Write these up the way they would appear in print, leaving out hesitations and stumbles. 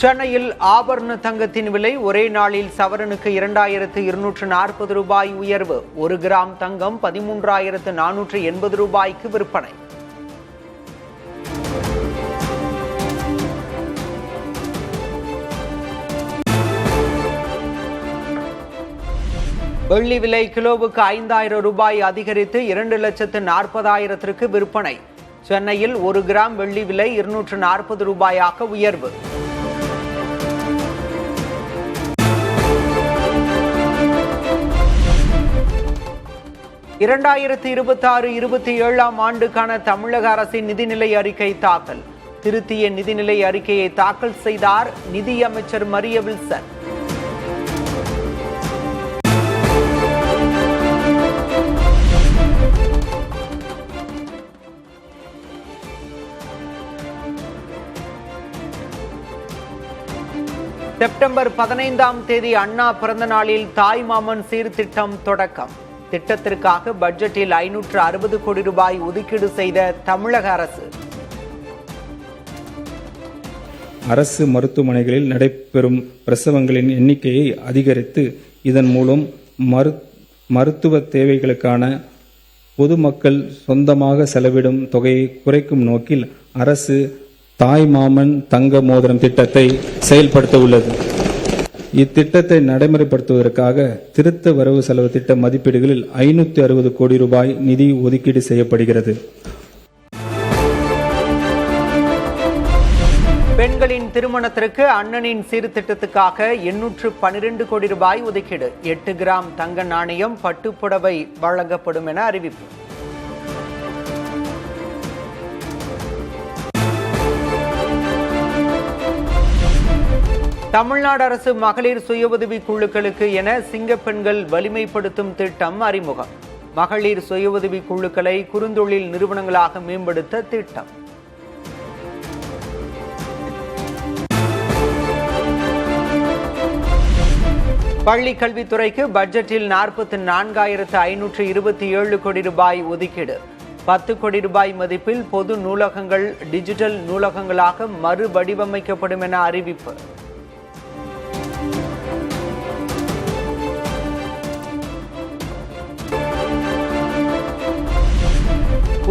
சென்னையில் ஆபரண தங்கத்தின் விலை ஒரே நாளில் சவரனுக்கு 2240 ரூபாய் உயர்வு. 1 கிராம் தங்கம் 13,480 ரூபாய்க்கு விற்பனை. வெள்ளி விலை கிலோவுக்கு 5,000 ரூபாய் அதிகரித்து 2,40,000க்கு விற்பனை. சென்னையில் 1 கிராம் வெள்ளி விலை 240 ரூபாயாக உயர்வு. இரண்டாயிரத்து 26-27 ஆண்டுக்கான தமிழக அரசின் நிதிநிலை அறிக்கை தாக்கல். திருத்திய நிதிநிலை அறிக்கையை தாக்கல் செய்தார் நிதியமைச்சர் மரிய வில்சன். செப்டம்பர் 15ஆம் தேதி அண்ணா பிறந்த நாளில் தாய்மாமன் சீர்திட்டம் தொடக்கம். திட்டத்திற்காக பட்ஜெட்டில் 560 கோடி ரூபாய் ஒதுக்கீடு செய்த தமிழக அரசு. அரசு மருத்துவமனைகளில் நடைபெறும் பிரசவங்களின் எண்ணிக்கையை அதிகரித்து இதன் மூலம் மருத்துவ தேவைகளுக்கான பொதுமக்கள் சொந்தமாக செலவிடும் தொகையை குறைக்கும் நோக்கில் அரசு தாய்மாமன் தங்க மோதிரம் திட்டத்தை செயல்படுத்த உள்ளது. இத்திட்டத்தை நடைமுறைப்படுத்துவதற்காக திருத்த வரவு செலவு திட்ட மதிப்பீடுகளில் 560 கோடி ரூபாய் நிதி ஒதுக்கீடு செய்யப்படுகிறது. பெண்களின் திருமணத்திற்கு அண்ணனின் சீர்திட்டத்துக்காக 812 கோடி ரூபாய் ஒதுக்கீடு. 8 கிராம் தங்க நாணயம் பட்டுப்புடவை வழங்கப்படும் என அறிவிப்பு. தமிழ்நாடு அரசு மகளிர் சுய உதவி குழுக்களுக்கு என சிங்கப்பெண்கள் வலிமைப்படுத்தும் திட்டம் அறிமுகம். மகளிர் சுய உதவி குழுக்களை குறுந்தொழில் நிறுவனங்களாக மேம்படுத்த திட்டம். பள்ளி கல்வித்துறைக்கு பட்ஜெட்டில் 44,527 கோடி ரூபாய் ஒதுக்கீடு. 10 கோடி ரூபாய் மதிப்பில் பொது நூலகங்கள் டிஜிட்டல் நூலகங்களாக மறுவடிவமைக்கப்படும் என அறிவிப்பு.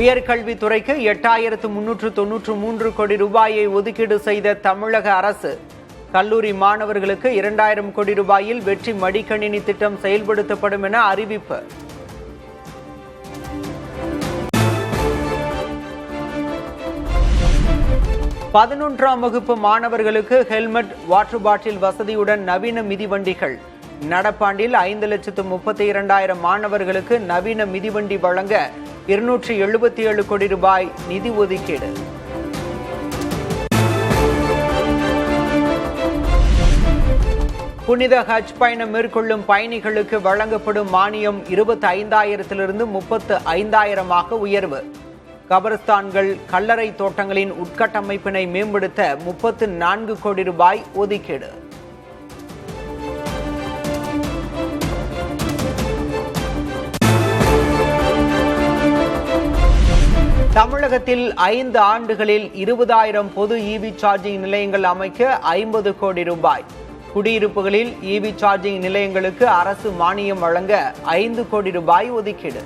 உயர்கல்வித்துறைக்கு 8,393 கோடி ரூபாயை ஒதுக்கீடு செய்த தமிழக அரசு. கல்லூரி மாணவர்களுக்கு 2,000 கோடி ரூபாயில் வெற்றி மடிக்கணினி திட்டம் செயல்படுத்தப்படும் என அறிவிப்பு. பதினொன்றாம் வகுப்பு மாணவர்களுக்கு ஹெல்மெட், வாட்டர் பாட்டில் வசதியுடன் நவீன மிதிவண்டிகள். நடப்பாண்டில் 5,32,000 மாணவர்களுக்கு நவீன மிதிவண்டி வழங்க 277 கோடி ரூபாய் நிதி ஒதுக்கீடு. புனித ஹஜ் பயணம் மேற்கொள்ளும் பயணிகளுக்கு வழங்கப்படும் மானியம் 25,000 35,000 உயர்வு. கபரஸ்தான்கள், கல்லறை தோட்டங்களின் உட்கட்டமைப்பினை மேம்படுத்த 34 கோடி ரூபாய் ஒதுக்கீடு. தமிழகத்தில் 5 ஆண்டுகளில் 20,000 பொது இவி சார்ஜிங் நிலையங்கள் அமைக்க 50 கோடி ரூபாய். குடியிருப்புகளில் இவி சார்ஜிங் நிலையங்களுக்கு அரசு மானியம் வழங்க 5 கோடி ரூபாய் ஒதுக்கீடு.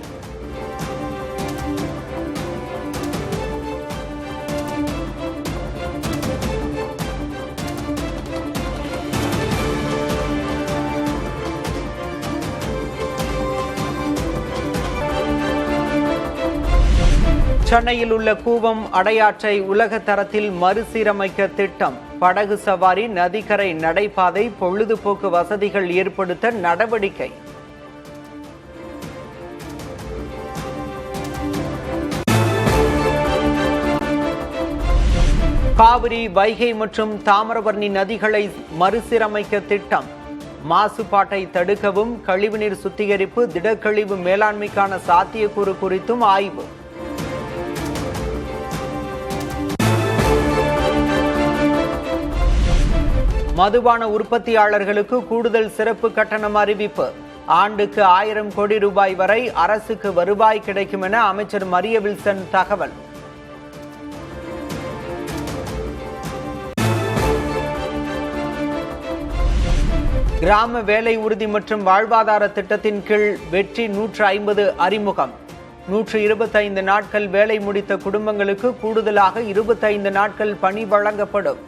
சென்னையில் உள்ள கூவம் அடையாற்றை உலக தரத்தில் மறுசீரமைக்க திட்டம். படகு சவாரி, நதிக்கரை நடைபாதை, பொழுதுபோக்கு வசதிகள் ஏற்படுத்த நடவடிக்கை. காவிரி, வைகை மற்றும் தாமிரபரணி நதிகளை மறுசீரமைக்க திட்டம். மாசுபாட்டை தடுக்கவும் கழிவுநீர் சுத்திகரிப்பு, திடக்கழிவு மேலாண்மைக்கான சாத்தியக்கூறு குறித்தும் ஆய்வு. மதுபான உற்பத்தியாளர்களுக்கு கூடுதல் சிறப்பு கட்டணம் அறிவிப்பு. ஆண்டுக்கு 1000 கோடி ரூபாய் வரை அரசுக்கு வருவாய் கிடைக்கும் என அமைச்சர் மரிய வில்சன் தகவல். கிராம வேலை உறுதி மற்றும் வாழ்வாதார திட்டத்தின் கீழ் வெற்றி 150 அறிமுகம். 125 நாட்கள் வேலை முடித்த குடும்பங்களுக்கு கூடுதலாக 25 நாட்கள் பணி வழங்கப்படும்.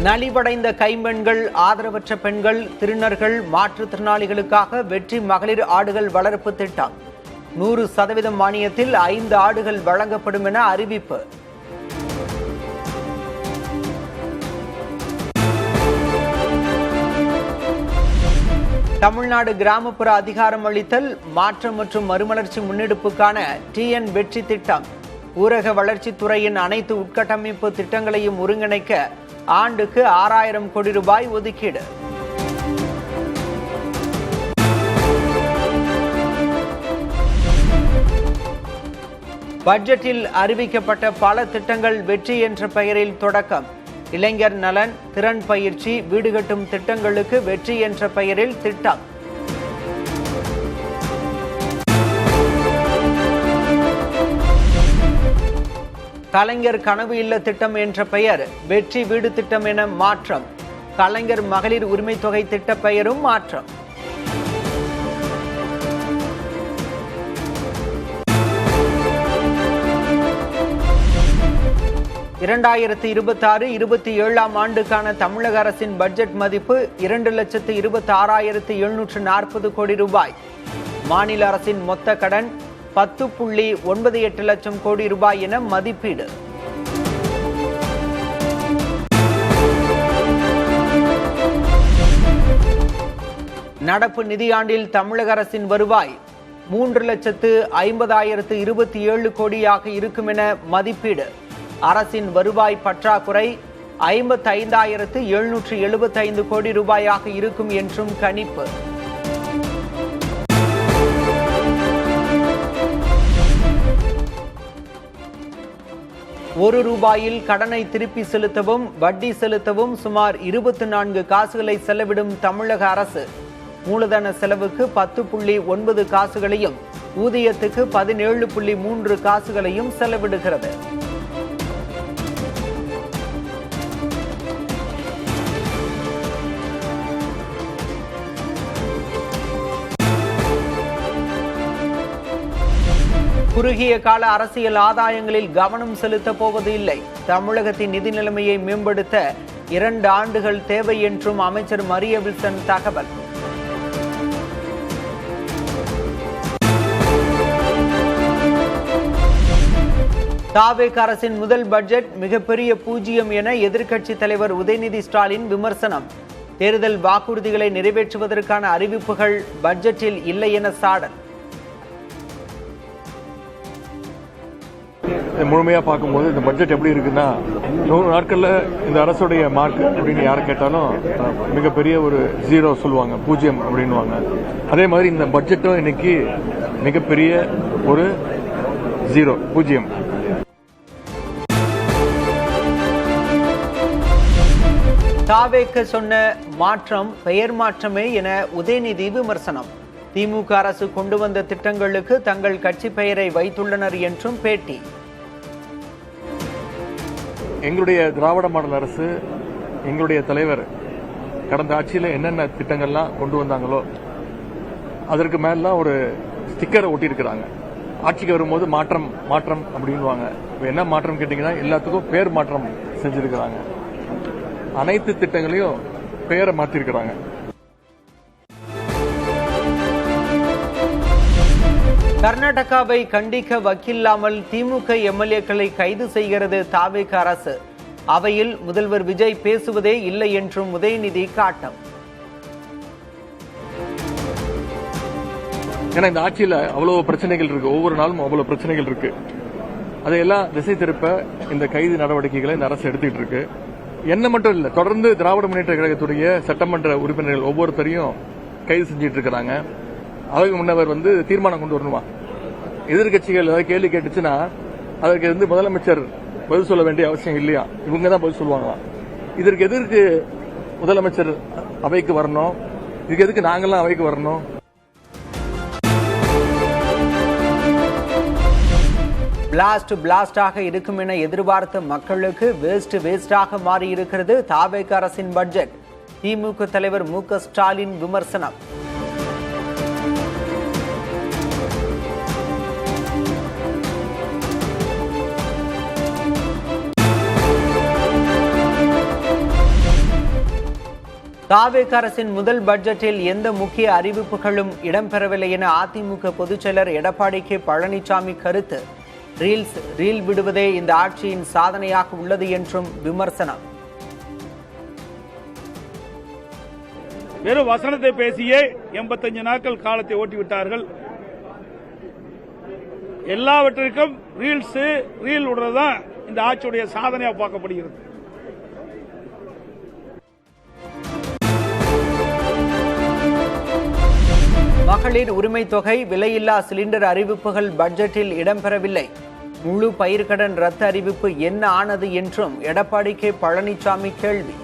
நலிவடைந்த கைம்பெண்கள், ஆதரவற்ற பெண்கள், திருநர்கள், மாற்றுத்திறனாளிகளுக்காக வெற்றி மகளிர் ஆடுகள் வளர்ப்பு திட்டம். 100% மானியத்தில் 5 ஆடுகள் வழங்கப்படும் என அறிவிப்பு. தமிழ்நாடு கிராமப்புற அதிகாரம் அளித்தல், மாற்றம் மற்றும் மறுமலர்ச்சி முன்னெடுப்புக்கான TN வெற்றி திட்டம். ஊரக வளர்ச்சித்துறையின் அனைத்து உட்கட்டமைப்பு திட்டங்களையும் ஒருங்கிணைக்க ஆண்டுக்கு 6000 கோடி ரூபாய் ஒதுக்கீடு. பட்ஜெட்டில் அறிவிக்கப்பட்ட பல திட்டங்கள் வெற்றி என்ற பெயரில் தொடக்கம். இளைஞர் நலன், திறன் பயிற்சி, வீடு கட்டும் திட்டங்களுக்கு வெற்றி என்ற பெயரில் திட்டம். கலைஞர் கனவு இல்ல திட்டம் என்ற பெயர் வெற்றி வீடு திட்டம் என மாற்றம். கலைஞர் மகளிர் உரிமை தொகை திட்ட பெயரும் மாற்றம். இரண்டாயிரத்து 26-27 ஆண்டுக்கான தமிழக அரசின் பட்ஜெட் மதிப்பு 2,26,740 கோடி ரூபாய். மாநில அரசின் மொத்த கடன் 10.98 லட்சம் கோடி ரூபாய் என மதிப்பீடு. நடப்பு நிதியாண்டில் தமிழக அரசின் வருவாய் 3,50,027 கோடியாக இருக்கும் என மதிப்பீடு. அரசின் வருவாய் பற்றாக்குறை 55,775 கோடி ரூபாயாக இருக்கும் என்றும் கணிப்பு. ₹1 கடனை திருப்பி செலுத்தவும் வட்டி செலுத்தவும் சுமார் 24 காசுகளை செலவிடும் தமிழக அரசு. மூலதன செலவுக்கு 10.9 காசுகளையும் ஊதியத்துக்கு 17.3 காசுகளையும் செலவிடுகிறது. குறுகிய கால அரசியல் ஆதாயங்களில் கவனம் செலுத்தப் போவது இல்லை. தமிழகத்தின் நிதி நிலைமையை மேம்படுத்த 2 ஆண்டுகள் தேவை என்றும் அமைச்சர் மரிய வில்சன் தகவல். தாவேக அரசின் முதல் பட்ஜெட் மிகப்பெரிய பூஜ்ஜியம் என எதிர்க்கட்சி தலைவர் உதயநிதி ஸ்டாலின் விமர்சனம். தேர்தல் வாக்குறுதிகளை நிறைவேற்றுவதற்கான அறிவிப்புகள் பட்ஜெட்டில் இல்லை என சாடல். முழுமையாக பார்க்கும்போது இந்த பட்ஜெட் எப்படி இருக்குன்னா 100 நாட்களில் இந்த அரசுடைய மார்க் அப்படின்னு யாரை கேட்டாலும் மிகப்பெரிய ஒரு 0 சொல்லுவாங்க, 0 அப்படின்வாங்க. அதே மாதிரி இந்த பட்ஜெட்டும் இன்னைக்கு மிகப்பெரிய ஒரு 0. தாவேக சொன்ன மாற்றம் பெயர் மாற்றமே என உதயநிதி விமர்சனம். திமுக அரசு கொண்டு வந்த திட்டங்களுக்கு தங்கள் கட்சி பெயரை வைத்துள்ளனர் என்றும் பேட்டி. எங்களுடைய திராவிட மாடல் அரசு, எங்களுடைய தலைவர் கடந்த ஆட்சியில் என்னென்ன திட்டங்கள்லாம் கொண்டு வந்தாங்களோ அதற்கு மேலாம் ஒரு ஸ்டிக்கரை ஒட்டியிருக்கிறாங்க. ஆட்சிக்கு வரும்போது மாற்றம் மாற்றம் அப்படின்வாங்க. என்ன மாற்றம் கேட்டீங்கன்னா எல்லாத்துக்கும் பேர் மாற்றம் செஞ்சிருக்கிறாங்க. அனைத்து திட்டங்களையும் பெயரை மாற்றிருக்கிறாங்க. கர்நாடகாவை கண்டிக்க வக்கில்லாமல் திமுக எம்எல்ஏக்களை கைது செய்கிறது தாவேக அரசு. அவையில் முதல்வர் விஜய் பேசுவதே இல்லை என்றும் உதயநிதி காட்டம். ஏன்னா இந்த ஆட்சியில் அவ்வளவு பிரச்சனைகள் இருக்கு, ஒவ்வொரு நாளும் அவ்வளவு பிரச்சனைகள் இருக்கு. அதையெல்லாம் திசை திருப்ப இந்த கைது நடவடிக்கைகளை இந்த அரசு எடுத்துட்டு இருக்கு. என்ன மட்டும் இல்ல, தொடர்ந்து திராவிட முன்னேற்ற கழகத்துடைய சட்டமன்ற உறுப்பினர்கள் ஒவ்வொருத்தரையும் கைது செஞ்சிட்டு இருக்கிறாங்க. அதுக்கு முன்னவர் தீர்மானம் கொண்டு வரணுமா? எதிர்கட்சிகள் ஏதாவது கேள்வி கேட்டுச்சுன்னா அதற்கு முதலமைச்சர் பதில் சொல்ல வேண்டிய அவசியம் இல்லையா? இவங்க தான் பதில் சொல்லுவாங்களா? இதற்கு எதற்கு முதலமைச்சர் அவைக்கு வரணும்? இதுக்கு எதுக்கு நாங்கெல்லாம் அவைக்கு வரணும்? பிளாஸ்டாக இருக்கும் என எதிர்பார்த்த மக்களுக்கு வேஸ்டாக மாறி இருக்கிறது தாவேக அரசின் பட்ஜெட். திமுக தலைவர் மு.க. ஸ்டாலின் விமர்சனம். தாவேக அரசின் முதல் பட்ஜெட்டில் எந்த முக்கிய அறிவிப்புகளும் இடம்பெறவில்லை என அதிமுக பொதுச்செயலர் எடப்பாடி கே. பழனிசாமி கருத்து. ரீல் விடுவதே இந்த ஆட்சியின் சாதனையாக உள்ளது என்றும் விமர்சனம். வெறும் வசனத்தை பேசியே 85 நாட்கள் காலத்தை ஓட்டிவிட்டார்கள். எல்லாவற்றிற்கும் ரீல் விடுறதுதான் இந்த ஆட்சியுடைய சாதனையாக பார்க்கப்படுகிறது. மகளிர் உரிமை தொகை, விலையில்லா சிலிண்டர் அறிவிப்புகள் பட்ஜெட்டில் இடம்பெறவில்லை. முழு பயிர்க்கடன் ரத்து அறிவிப்பு என்ன ஆனது என்றும் எடப்பாடி கே. பழனிசாமி கேள்வி.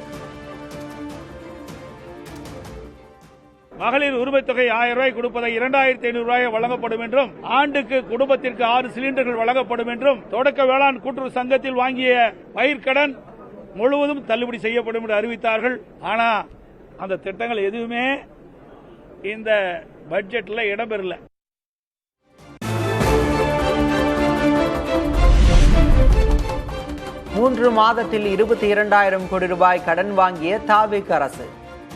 மகளிர் உரிமை தொகை 1000 ரூபாய் கொடுப்பதை 2500 ரூபாய் வழங்கப்படும் என்றும், ஆண்டுக்கு குடும்பத்திற்கு 6 சிலிண்டர்கள் வழங்கப்படும் என்றும், தொடக்க வேளாண் கூட்டுறவு சங்கத்தில் வாங்கிய பயிர்க்கடன் முழுவதும் தள்ளுபடி செய்யப்படும் என்று அறிவித்தார்கள். ஆனா அந்த திட்டங்கள் எதுவுமே இந்த பட்ஜெட்ல இடம்பெறல. மூன்று மாதத்தில் 22,000 கோடி ரூபாய் கடன் வாங்கிய தாவேக அரசு.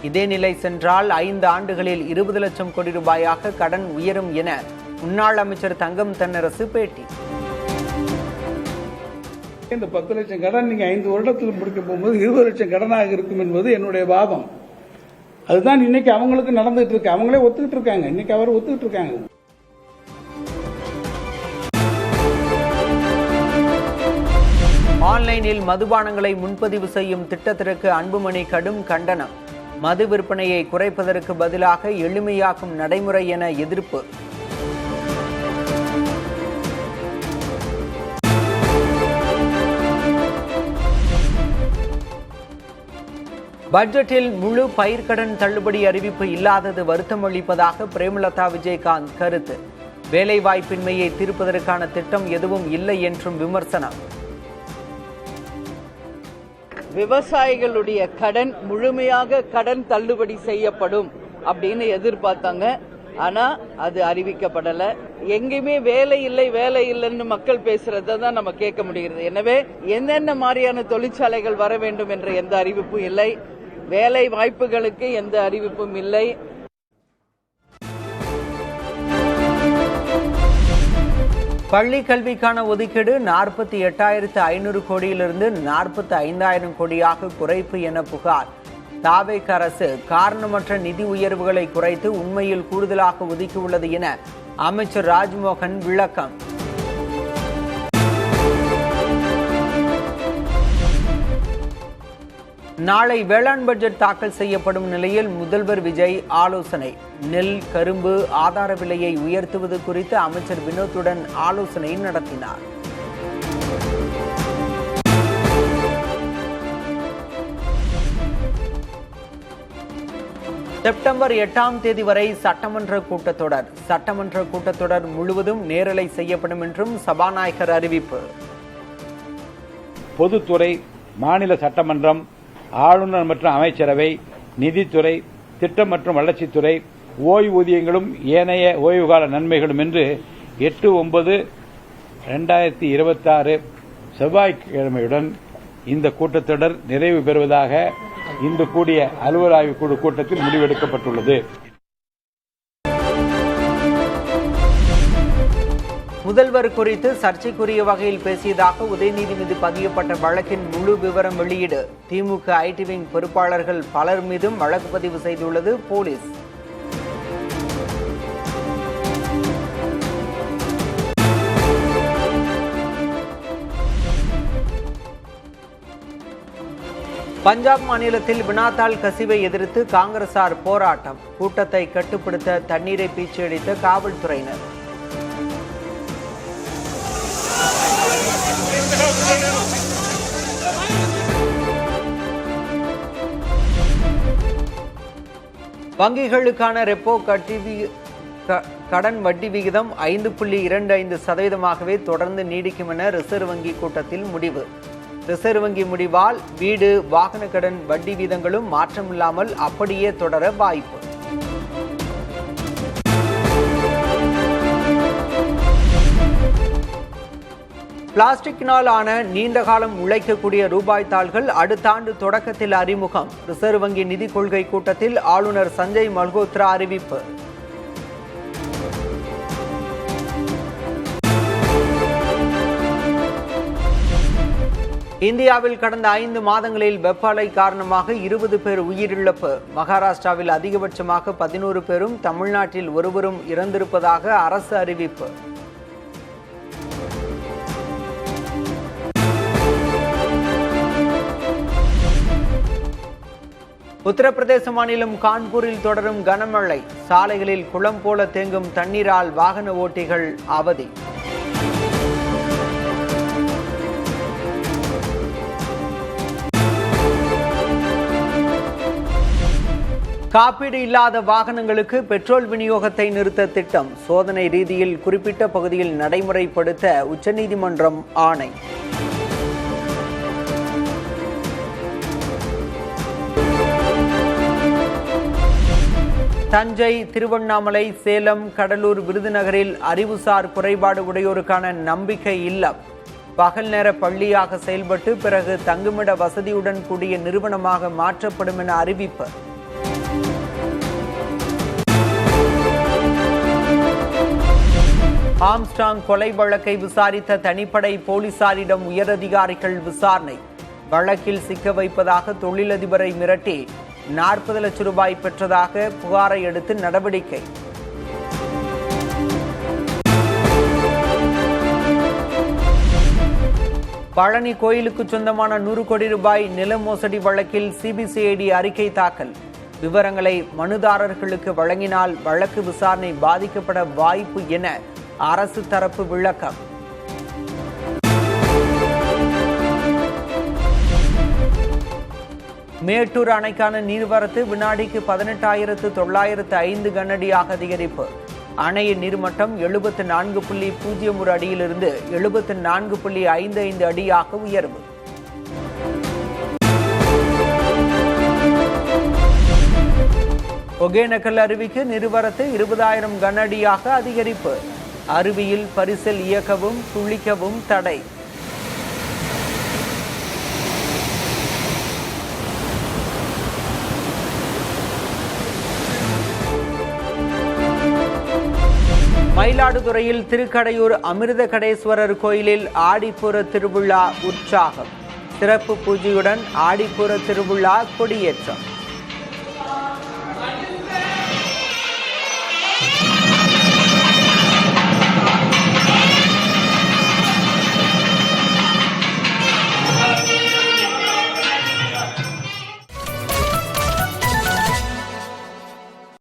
இதே நிலை சென்றால் 5 ஆண்டுகளில் 20 லட்சம் கோடி ரூபாயாக கடன் உயரும் என முன்னாள் அமைச்சர் தங்கம் தென்னரசு பேட்டி. இந்த 10 லட்சம் கடன் நீங்க 5 வருடத்தில் முடிக்க போகும்போது 20 லட்சம் கடனாக இருக்கும் என்பது என்னுடைய வாதம். அதுதான் இன்னைக்கு அவங்களுக்கு நடந்துட்டு இருக்கு. அவங்களே ஒத்துக்கிட்டு இருக்காங்க. இன்னைக்கு அவர் ஒத்துக்கிட்டு இருக்காங்க. ஆன்லைனில் மதுபானங்களை முன்பதிவு செய்யும் திட்டத்திற்கு அன்புமணி கடும் கண்டனம். மது விற்பனையை குறைப்பதற்கு பதிலாக எளிமையாக்கும் நடைமுறை என எதிர்ப்பு. பட்ஜெட்டில் முழு பயிர்க்கடன் தள்ளுபடி அறிவிப்பு இல்லாதது வருத்தம் அளிப்பதாக பிரேமலதா விஜயகாந்த் கருத்து. வேலைவாய்ப்பின்மையை தீர்ப்பதற்கான திட்டம் எதுவும் இல்லை என்றும் விமர்சனம். விவசாயிகளுடைய கடன் முழுமையாக கடன் தள்ளுபடி செய்யப்படும் அப்படின்னு எதிர்பார்த்தாங்க. ஆனா அது அறிவிக்கப்படல. எங்கேயுமே வேலை இல்லைன்னு மக்கள் பேசுறதை தான் நம்ம கேட்க முடிகிறது. எனவே என்னென்ன மாதிரியான தொழிற்சாலைகள் வர வேண்டும் என்ற எந்த அறிவிப்பும் இல்லை. வேலை வாய்ப்புகளுக்கு எந்த அறிவிப்பும் இல்லை. பள்ளி கல்விக்கான ஒதுக்கீடு 48,500 கோடியிலிருந்து 45,000 கோடியாக குறைப்பு என புகார். தாவேக அரசு காரணமற்ற நிதி உயர்வுகளை குறைத்து உண்மையில் கூடுதலாக ஒதுக்கியுள்ளது என அமைச்சர் ராஜ்மோகன் விளக்கம். நாளை வேளாண் பட்ஜெட் தாக்கல் செய்யப்படும் நிலையில் முதல்வர் விஜய் ஆலோசனை. நெல், கரும்பு ஆதார விலையை உயர்த்துவது குறித்து அமைச்சர் வினோத்துடன் ஆலோசனை நடத்தினார். செப்டம்பர் 8ஆம் தேதி வரை சட்டமன்ற கூட்டத்தொடர் முழுவதும் நேரலை செய்யப்படும் என்றும் சபாநாயகர் அறிவிப்பு. பொதுத்துறை, மாநில சட்டமன்றம், ஆளுநர் மற்றும் அமைச்சரவை, நிதித்துறை, திட்டம் மற்றும் வளர்ச்சித்துறை, ஓய்வூதியங்களும் ஏனைய ஓய்வுகால நன்மைகளும் என்று 8/9/2026 செவ்வாய்க்கிழமையுடன் இந்த கூட்டத்தொடர் நிறைவு பெறுவதாக இன்று கூடிய அலுவல் ஆய்வுக் குழு கூட்டத்தில் முடிவெடுக்கப்பட்டுள்ளது. முதல்வர் குறித்து சர்ச்சைக்குரிய வகையில் பேசியதாக உதயநிதி மீது பதியப்பட்ட வழக்கின் முழு விவரம் வெளியீடு. திமுக ஐடி விங் பொறுப்பாளர்கள் பலர் மீதும் வழக்கு பதிவு செய்துள்ளது போலீஸ். பஞ்சாப் மாநிலத்தில் வினாத்தாள் கசிவை எதிர்த்து காங்கிரசார் போராட்டம். கூட்டத்தை கட்டுப்படுத்த தண்ணீரை பீச்சியடித்த காவல்துறையினர். வங்கிகளுக்கான ரெப்போ கடன் வட்டி விகிதம் 5.25%ஆகவே தொடர்ந்து நீடிக்கும் என ரிசர்வ் வங்கி கூட்டத்தில் முடிவு. ரிசர்வ் வங்கி முடிவால் வீடு, வாகன கடன் வட்டி வீதங்களும் மாற்றமில்லாமல் அப்படியே தொடர வாய்ப்பு. பிளாஸ்டிக்கினால் ஆன நீண்ட காலம் உழைக்கக்கூடிய ரூபாய் தாள்கள் அடுத்த ஆண்டு தொடக்கத்தில் அறிமுகம். ரிசர்வ் வங்கி நிதி கொள்கை கூட்டத்தில் ஆளுநர் சஞ்சய் மல்ஹோத்ரா அறிவிப்பு. இந்தியாவில் கடந்த 5 மாதங்களில் வெப்ப அலை காரணமாக 20 பேர் உயிரிழப்பு. மகாராஷ்டிராவில் அதிகபட்சமாக 11 பேரும், தமிழ்நாட்டில் ஒருவரும் இறந்திருப்பதாக அரசு அறிவிப்பு. உத்தரப்பிரதேச மாநிலம் கான்பூரில் தொடரும் கனமழை. சாலைகளில் குளம் போல தேங்கும் தண்ணீரால் வாகன ஓட்டிகள் அவதி. காப்பீடு இல்லாத வாகனங்களுக்கு பெட்ரோல் விநியோகத்தை நிறுத்த திட்டம். சோதனை ரீதியில் குறிப்பிட்ட பகுதியில் நடைமுறைப்படுத்த உச்சநீதிமன்றம் ஆணை. தஞ்சை, திருவண்ணாமலை, சேலம், கடலூர், விருதுநகரில் அறிவுசார் குறைபாடு உடையோருக்கான நம்பிக்கை இல்லம் பகல் நேர பள்ளியாக செயல்பட்டு பிறகு தங்குமிட வசதியுடன் கூடிய நிறுவனமாக மாற்றப்படும் என அறிவிப்பு. ஆம்ஸ்ட்ராங் கொலை வழக்கை விசாரித்த தனிப்படை போலீசாரிடம் உயரதிகாரிகள் விசாரணை. வழக்கில் சிக்க வைப்பதாக தொழிலதிபரை மிரட்டி 40 லட்சம் ரூபாய் பெற்றதாக புகாரை அடுத்து நடவடிக்கை. பழனி கோயிலுக்கு சொந்தமான 100 கோடி ரூபாய் நில மோசடி வழக்கில் சிபிசிஐடி அறிக்கை தாக்கல். விவரங்களை மனுதாரர்களுக்கு வழங்கினால் வழக்கு விசாரணை பாதிக்கப்பட வாய்ப்பு என அரசு தரப்பு விளக்கம். மேட்டூர் அணைக்கான நீர்வரத்து வினாடிக்கு 18,905 கனஅடியாக அதிகரிப்பு. அணையின் நீர்மட்டம் 74.01 அடியிலிருந்து 74.55 அடியாக உயர்வு. ஒகேனக்கல் அருவிக்கு நீர்வரத்து 20,000 கனஅடியாக அதிகரிப்பு. அருவியில் பரிசல் இயக்கவும் குளிக்கவும் தடை. மயிலாடுதுறையில் திருக்கடையூர் அமிர்த கடேஸ்வரர் கோயிலில் ஆடிப்பூர திருவிழா உற்சாகம். சிறப்பு பூஜையுடன் ஆடிப்பூர திருவிழா கொடியேற்றம்.